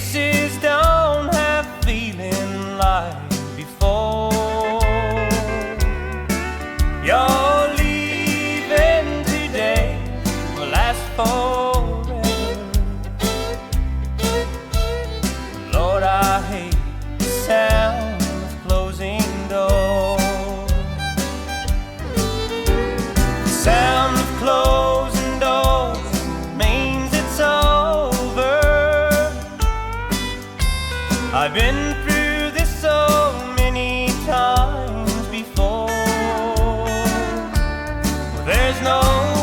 kisses don't have feeling like before. Your leaving today will last forever. Lord, I hate the sound of closing doors. The sound of closing doors means it's over. I've been through this so many times before. There's no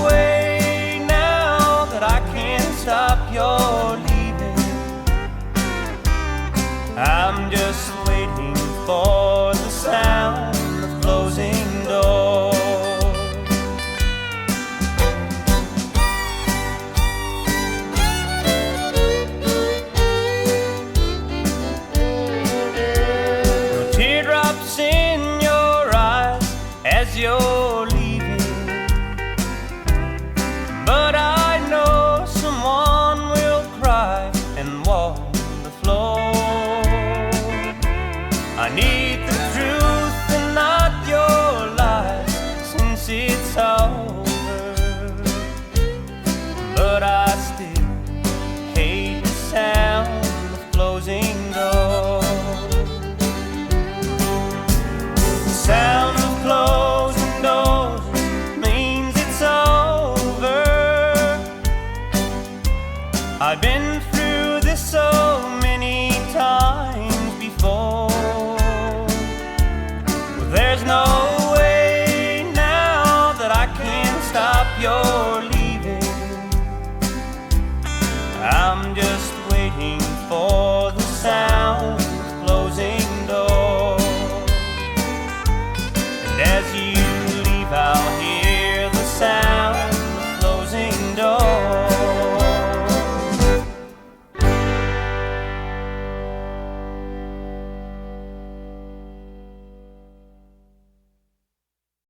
way now that I can stop your leaving. I'm just waiting for the sound of closing doors. Teardrops in your eyes as you're leaving, but I know someone will cry and walk the floor. I need the truth and not your lies, since it's over. But I still hate the sound of closing doors. Sound of closing doors means it's over. I've been through this so many times before. There's no way now that I can stop your leaving. I'm just waiting for